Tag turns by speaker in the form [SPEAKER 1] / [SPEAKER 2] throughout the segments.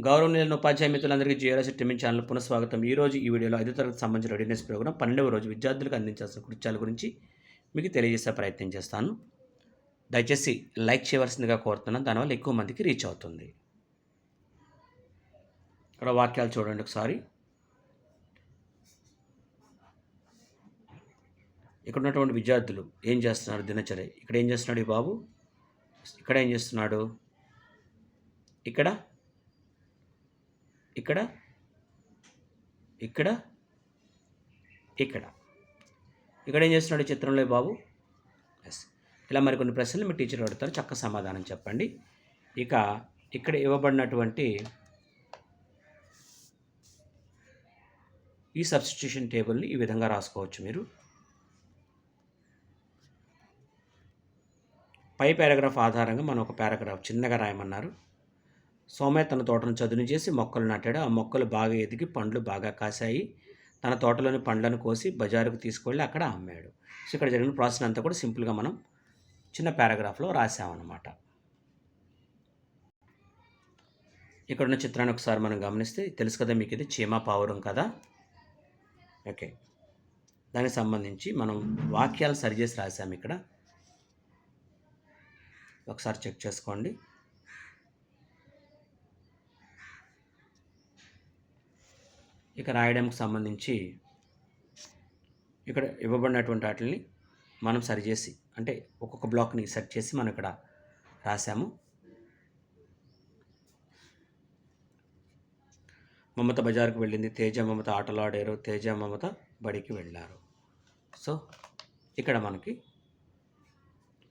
[SPEAKER 1] గౌరవనీయులైన ఉపాధ్యాయ మిత్రులందరికీ GRS trimming channel పునఃస్వాగతం. ఈరోజు ఈ వీడియోలో 5వ తరగతి సంబంధించిన రెడీనెస్ ప్రోగ్రామ్ 12వ రోజు విద్యార్థులకు అందించాల్సిన కృత్యాల గురించి మీకు తెలియజేసే ప్రయత్నం చేస్తాను. దయచేసి లైక్ చేయవలసిందిగా కోరుతున్నాను, దానివల్ల ఎక్కువ మందికి రీచ్ అవుతుంది. ఇక్కడ వాక్యాలు చూడండి ఒకసారి. ఇక్కడ ఉన్నటువంటి విద్యార్థులు ఏం చేస్తున్నారు దినచర్య. ఇక్కడ ఏం చేస్తున్నాడు ఈ బాబు, ఇక్కడ ఏం చేస్తున్నాడు, ఇక్కడ ఇక్కడ ఇక్కడ ఇక్కడ ఇక్కడ ఏం చేస్తున్నాడు చిత్రంలో బాబు. ఎస్, ఇలా మరికొన్ని ప్రశ్నలు మీ టీచర్ అడుగుతారు, చక్క సమాధానం చెప్పండి. ఇక ఇక్కడ ఇవ్వబడినటువంటి ఈ సబ్స్టిట్యూషన్ టేబుల్ని ఈ విధంగా రాసుకోవచ్చు. మీరు పై పారాగ్రాఫ్ ఆధారంగా మనం ఒక పారాగ్రాఫ్ చిన్నగా రాయమన్నారు. సోమయ్య తన తోటను చదును చేసి మొక్కలు నాటాడు. ఆ మొక్కలు బాగా ఎదిగి పండ్లు బాగా కాశాయి. తన తోటలోని పండ్లను కోసి బజారుకు తీసుకువెళ్ళి అక్కడ అమ్మాడు. సో ఇక్కడ జరిగిన ప్రాసెస్ అంతా కూడా సింపుల్గా మనం చిన్న పారాగ్రాఫ్లో రాసామన్నమాట. ఇక్కడ ఉన్న చిత్రాన్ని ఒకసారి మనం గమనిస్తే తెలుసు కదా మీకు, ఇది చీమ పావురం కదా. ఓకే, దానికి సంబంధించి మనం వాక్యాలు సరిచేసి రాసాము. ఇక్కడ ఒకసారి చెక్ చేసుకోండి. ఇక రాయడానికి సంబంధించి ఇక్కడ ఇవ్వబడినటువంటి వాటిని మనం సరిచేసి, అంటే ఒక్కొక్క బ్లాక్ని సెట్ చేసి మనం ఇక్కడ రాసాము. మమత బజారుకు వెళ్ళింది, తేజ మమత ఆటలాడారు, తేజ మమత బడికి వెళ్ళారు. సో ఇక్కడ మనకి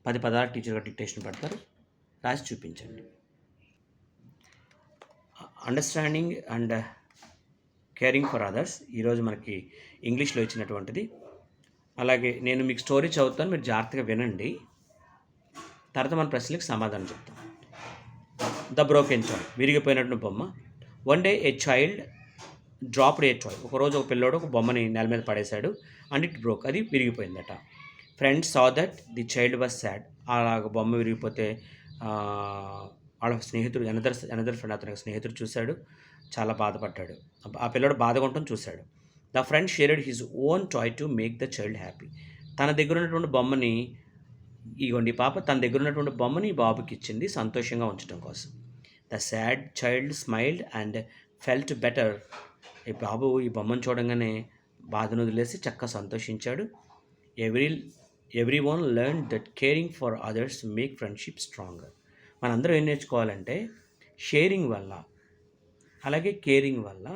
[SPEAKER 1] 10 పదాలు టీచర్గా డిక్టేషన్ పెడతారు, రాసి చూపించండి. Understanding and caring for others ఈరోజు మనకి ఇంగ్లీష్లో ఇచ్చినటువంటిది. అలాగే నేను మీకు స్టోరీ చదువుతాను, మీరు జాగ్రత్తగా వినండి, తర్వాత మన ప్రశ్నలకు సమాధానం చెప్తాం. ద బ్రోకెన్ టాయ్, విరిగిపోయినటువంటి బొమ్మ. One day a child dropped a toy, ఒకరోజు ఒక పిల్లోడు ఒక బొమ్మని నేల మీద పడేశాడు. అండ్ ఇట్ బ్రోక్, అది విరిగిపోయిందట. Friends saw that the child was sad, అలాగ బొమ్మ విరిగిపోతే వాళ్ళ స్నేహితుడు అనదర్ ఫ్రెండ్, అతనికి స్నేహితుడు చూశాడు, చాలా బాధపడ్డాడు. ఆ పిల్లడు బాధగా ఉండటం చూశాడు. The friend shared his own toy to make the child happy, తన దగ్గర ఉన్నటువంటి బొమ్మని, ఇగోండి పాప తన దగ్గర ఉన్నటువంటి బొమ్మని బాబుకి ఇచ్చింది సంతోషంగా ఉంచడం కోసం. The sad child smiled and felt better, ఈ బాబు ఈ బొమ్మను చూడంగానే బాధను వదిలేసి చక్కగా సంతోషించాడు. Every one learn that caring for others make friendship stronger. మనందరం ఏం నేర్చుకోవాలంటే షేరింగ్ వల్ల, అలాగే కేరింగ్ వల్ల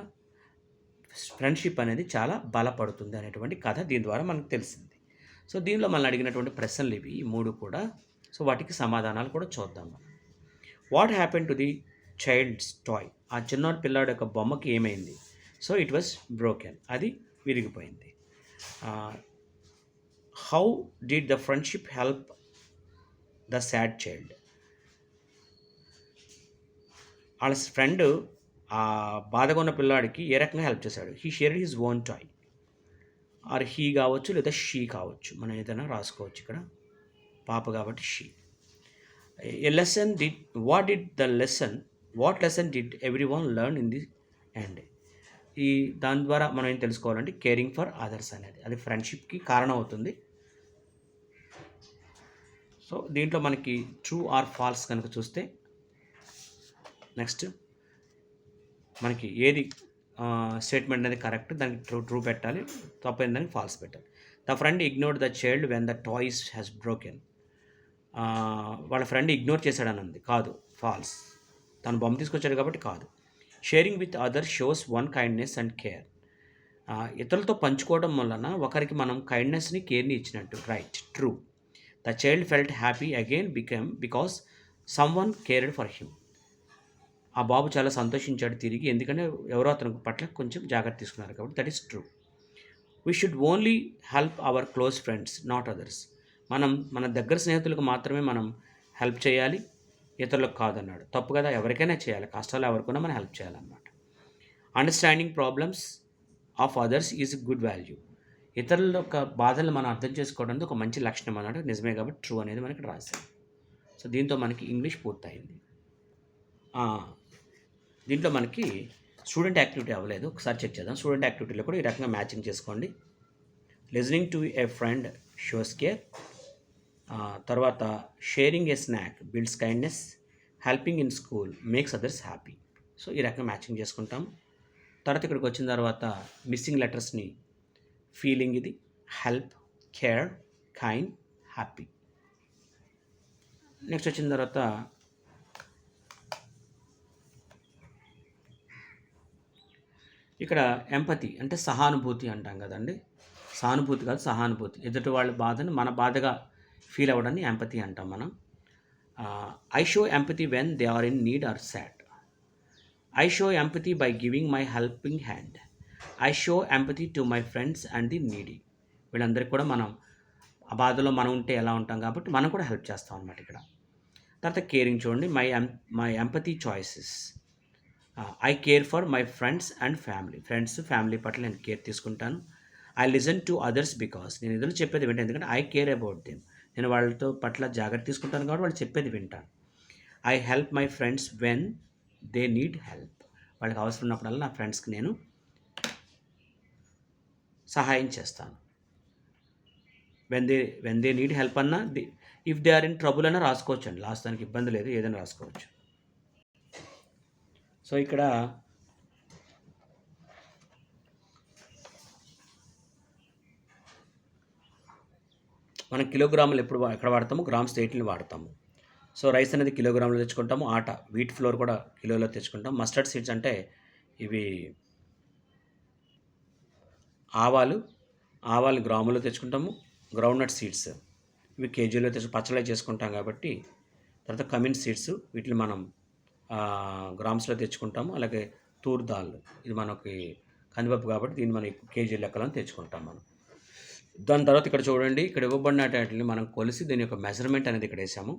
[SPEAKER 1] ఫ్రెండ్షిప్ అనేది చాలా బలపడుతుంది అనేటువంటి కథ దీని ద్వారా మనకు తెలిసింది. సో దీనిలో మనం అడిగినటువంటి ప్రశ్నలు ఇవి 3 కూడా. సో వాటికి సమాధానాలు కూడా చూద్దాం. What happen to the child's toy, ఆ చిన్న పిల్లాడు యొక్క బొమ్మకి ఏమైంది. సో ఇట్ వాజ్ బ్రోకెన్, అది విరిగిపోయింది. How did the friendship help the sad child, వాళ్ళ ఫ్రెండ్ ఆ బాధగా ఉన్న పిల్లాడికి ఏ రకంగా హెల్ప్ చేశాడు. He shared his own toy, or he కావచ్చు లేదా షీ కావచ్చు, మనం ఏదైనా రాసుకోవచ్చు. ఇక్కడ పాప కాబట్టి she. A lesson did, what lesson did every one learn in the end. ఈ దాని ద్వారా మనం ఏం తెలుసుకోవాలంటే కేరింగ్ ఫర్ అదర్స్ అనేది అది ఫ్రెండ్షిప్కి కారణం అవుతుంది. సో దీంట్లో మనకి ట్రూ ఆర్ ఫాల్స్ కనుక చూస్తే, నెక్స్ట్ మనకి ఏది స్టేట్మెంట్ అనేది కరెక్ట్, దానికి ట్రూ పెట్టాలి, తప్పైన దానికి ఫాల్స్ పెట్టాలి. The friend ignored the child when the toys has broken, వాళ్ళ ఫ్రెండ్ ఇగ్నోర్ చేశాడని ఉంది, కాదు, ఫాల్స్. తను బొమ్మ తీసుకొచ్చాడు కాబట్టి కాదు. Sharing with other shows one kindness and care, ఇతరులతో పంచుకోవడం వలన ఒకరికి మనం కైండ్నెస్ని, కేర్ని ఇచ్చినట్టు, right, true. The child felt happy again because someone cared for him, ఆ బాబు చాలా సంతోషించాడు తిరిగి, ఎందుకంటే ఎవరో అతని పట్ల కొంచెం జాగ్రత్త తీసుకున్నారు కాబట్టి, that is true. We should only help our close friends not others, మనం మన దగ్గర స్నేహితులకు మాత్రమే మనం హెల్ప్ చేయాలి, ఇతరులకు కాదన్నాడు. తప్పు కదా, ఎవరికైనా చేయాలి, కష్టాలు ఎవరికైనా మనం హెల్ప్ చేయాలన్నమాట. Understanding problems of others is good value, ఇతరుల యొక్క బాధలు మనం అర్థం చేసుకోవడానికి ఒక మంచి లక్షణం అన్నాడు. నిజమే కాబట్టి ట్రూ అనేది మనకి రాశాం. సో దీంతో మనకి ఇంగ్లీష్ పూర్తయింది. దీంట్లో మనకి స్టూడెంట్ యాక్టివిటీ అవ్వలేదు, ఒకసారి చెక్ చేద్దాం. స్టూడెంట్ యాక్టివిటీలో కూడా ఈ రకంగా మ్యాచింగ్ చేసుకోండి. Listening to a friend shows care, తర్వాత sharing a snack builds kindness, helping in school makes others happy. So ఈ రకంగా మ్యాచింగ్ చేసుకుంటాం. తర్వాత ఇక్కడికి వచ్చిన తర్వాత మిస్సింగ్ లెటర్స్ని ఫీలింగ్ ఇది help, care, kind, happy. Next వచ్చిన తర్వాత ఇక్కడ ఎంపతి అంటే సహానుభూతి అంటాం కదండి. సానుభూతి కాదు, సహానుభూతి. ఎదుటి వాళ్ళ బాధను మన బాధగా ఫీల్ అవ్వడాన్ని ఎంపతి అంటాం మనం. I show empathy when they are in need or sad. I show empathy by giving my helping hand. I show empathy to my friends and the needy. వీళ్ళందరికీ కూడా మనం ఆ బాధలో మనం ఉంటే ఎలా ఉంటాం కాబట్టి మనం కూడా హెల్ప్ చేస్తాం అనమాట ఇక్కడ. తర్వాత కేరింగ్ చూడండి, my empathy choices. I care for my friends and family. Friends family పట్ల నేను కేర్ తీసుకుంటాను. I listen to others because, నేను ఎదురు చెప్పేది వింటాను ఎందుకంటే ఐ కేర్ అబౌట్ దెమ్. నేను వాళ్ళతో పట్ల జాగ్రత్త తీసుకుంటాను కాబట్టి వాళ్ళు చెప్పేది వింటాను. I help my friends when they need help. వాళ్ళకి అవసరం ఉన్నప్పుడల్లా నా ఫ్రెండ్స్కి నేను సహాయం చేస్తాను. వెన్ దే నీడ్ హెల్ప్ అన్నా if they are in trouble అన్నా రాసుకోవచ్చు అండి, లాస్ట్ దానికి ఇబ్బంది లేదు, ఏదైనా రాసుకోవచ్చు. సో ఇక్కడ మనం కిలోగ్రాములు ఎక్కడ వాడతాము, గ్రామ్స్ రేట్ని వాడతాము. సో రైస్ అనేది కిలోగ్రాములు తెచ్చుకుంటాము, వీట్ ఫ్లోర్ కూడా కిలోలో తెచ్చుకుంటాం. మస్టర్డ్ సీడ్స్ అంటే ఇవి ఆవాలు గ్రాములో తెచ్చుకుంటాము. గ్రౌండ్నట్ సీడ్స్ ఇవి కేజీలో పచ్చళ్ళ చేసుకుంటాం కాబట్టి. తర్వాత కమిన్ సీడ్స్ వీటిని మనం గ్రామ్స్లో తెచ్చుకుంటాము. అలాగే తూర్ దాల్ ఇది మనకి కందిపప్పు కాబట్టి దీన్ని మనం కేజీ లెక్కలో తెచ్చుకుంటాం మనం. దాని తర్వాత ఇక్కడ చూడండి, ఇక్కడ ఇవ్వబడిన వాటిని మనం కొలిసి దీని యొక్క మెజర్మెంట్ అనేది ఇక్కడ వేసాము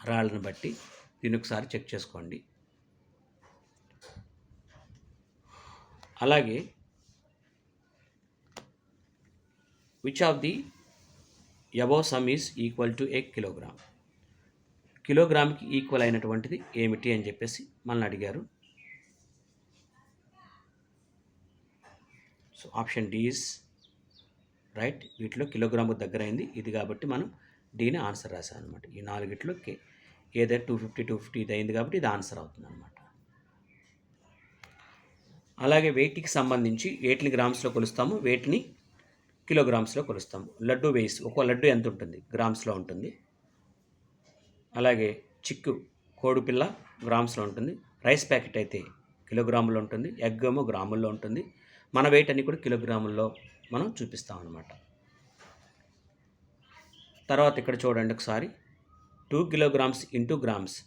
[SPEAKER 1] రాళ్ళని బట్టి. దీన్ని ఒకసారి చెక్ చేసుకోండి. అలాగే which of the above sum is equal to a kilogram. కిలోగ్రామ్కి ఈక్వల్ అయినటువంటిది ఏమిటి అని చెప్పేసి మనల్ని అడిగారు. So option D is right. వీటిలో కిలోగ్రాము దగ్గర అయింది ఇది కాబట్టి మనం డీని ఆన్సర్ రాసాం అనమాట. ఈ నాలుగిట్లో ఏదైతే 250 ఇది అయింది కాబట్టి ఇది ఆన్సర్ అవుతుంది అనమాట. అలాగే వెయిట్కి సంబంధించి వేటిని గ్రామ్స్లో కొలుస్తాము, వేటిని కిలోగ్రామ్స్లో కొలుస్తాము. లడ్డు వేస్ ఒక్కో లడ్డు ఎంత ఉంటుంది, గ్రామ్స్లో ఉంటుంది. అలాగే చిక్కు కోడిపిల్ల గ్రామ్స్లో ఉంటుంది. రైస్ ప్యాకెట్ అయితే కిలోగ్రాముల్లో ఉంటుంది. ఎగ్ ఏమో గ్రాముల్లో ఉంటుంది. మన వెయిట్ అన్ని కూడా కిలోగ్రాముల్లో మనం చూపిస్తాం అన్నమాట. తర్వాత ఇక్కడ చూడండి ఒకసారి 2 కిలోగ్రామ్స్ ఇంటూ గ్రామ్స్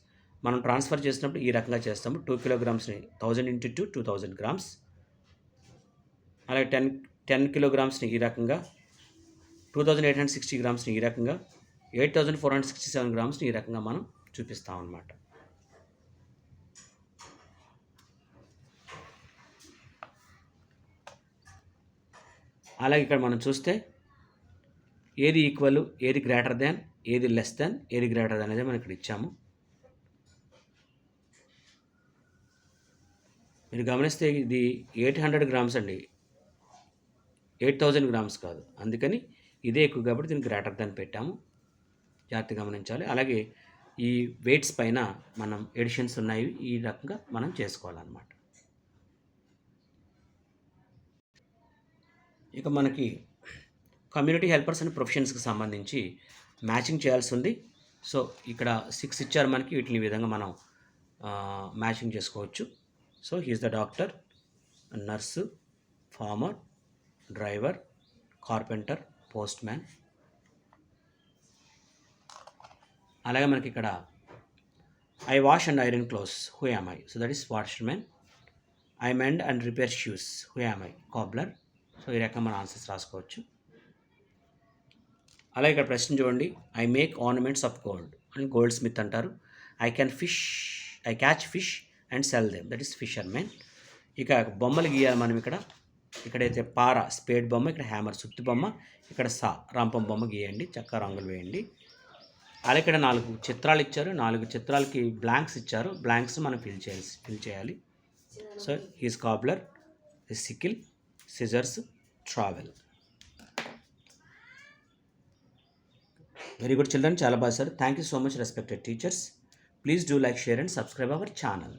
[SPEAKER 1] మనం ట్రాన్స్ఫర్ చేసినప్పుడు ఈ రకంగా చేస్తాము. 2 కిలోగ్రామ్స్ని 1000 ఇంటూ 2 2000 గ్రామ్స్. అలాగే 10 కిలోగ్రామ్స్ని ఈ రకంగా, 2860 గ్రామ్స్ని ఈ రకంగా, 8467 గ్రామ్స్ని ఈ రకంగా మనం చూపిస్తాం అన్నమాట. అలాగే ఇక్కడ మనం చూస్తే ఏది ఈక్వల్, ఏది గ్రేటర్ దాన్, ఏది లెస్ దాన్, ఏది గ్రేటర్ దాన్ అనేది మనం ఇక్కడ ఇచ్చాము. మీరు గమనిస్తే ఇది 800 గ్రామ్స్ అండి, 8000 గ్రామ్స్ కాదు. అందుకని ఇదే ఎక్కువ కాబట్టి దీనికి గ్రేటర్ దాన్ పెట్టాము. జాగ్రత్త గమనించాలి. అలాగే ఈ వెయిట్స్ పైన మనం ఎడిషన్స్ ఉన్నాయి, ఈ రకంగా మనం చేసుకోవాలన్నమాట. ఇక మనకి కమ్యూనిటీ హెల్పర్స్ అండ్ ప్రొఫెషన్స్కి సంబంధించి మ్యాచింగ్ చేయాల్సి ఉంది. సో ఇక్కడ 6 ఇచ్చారు మనకి, వీటిని ఈ విధంగా మనం మ్యాచింగ్ చేసుకోవచ్చు. So he is the doctor, nurse, farmer, driver, carpenter, postman. అలాగే మనకి ఇక్కడ I wash and iron clothes, who am I? So that is washermen. I mend and repair shoes, who am I? Cobbler. So ఈ రకంగా మన answers రాసుకోవచ్చు. అలాగే ఇక్కడ ప్రశ్న చూడండి, I make ornaments of gold అని గోల్డ్ స్మిత్ అంటారు. I catch fish and sell them, that is fishermen. ఇక బొమ్మలు గీయాలి మనం ఇక్కడైతే పార స్పేడ్ బొమ్మ, ఇక్కడ హ్యామర్ సుత్తి బొమ్మ, ఇక్కడ రంపం బొమ్మ గీయండి, చక్కగా రంగులు వేయండి. అలాగే ఇక్కడ 4 చిత్రాలు ఇచ్చారు. 4 చిత్రాలకి బ్లాంక్స్ ఇచ్చారు. బ్లాంక్స్ మనం ఫిల్ చేయాలి. So he's cobbler, sickle, scissors, travel. Very good children, చాలా బాగా sir. Thank you so much respected teachers. Please do like, share and subscribe our channel.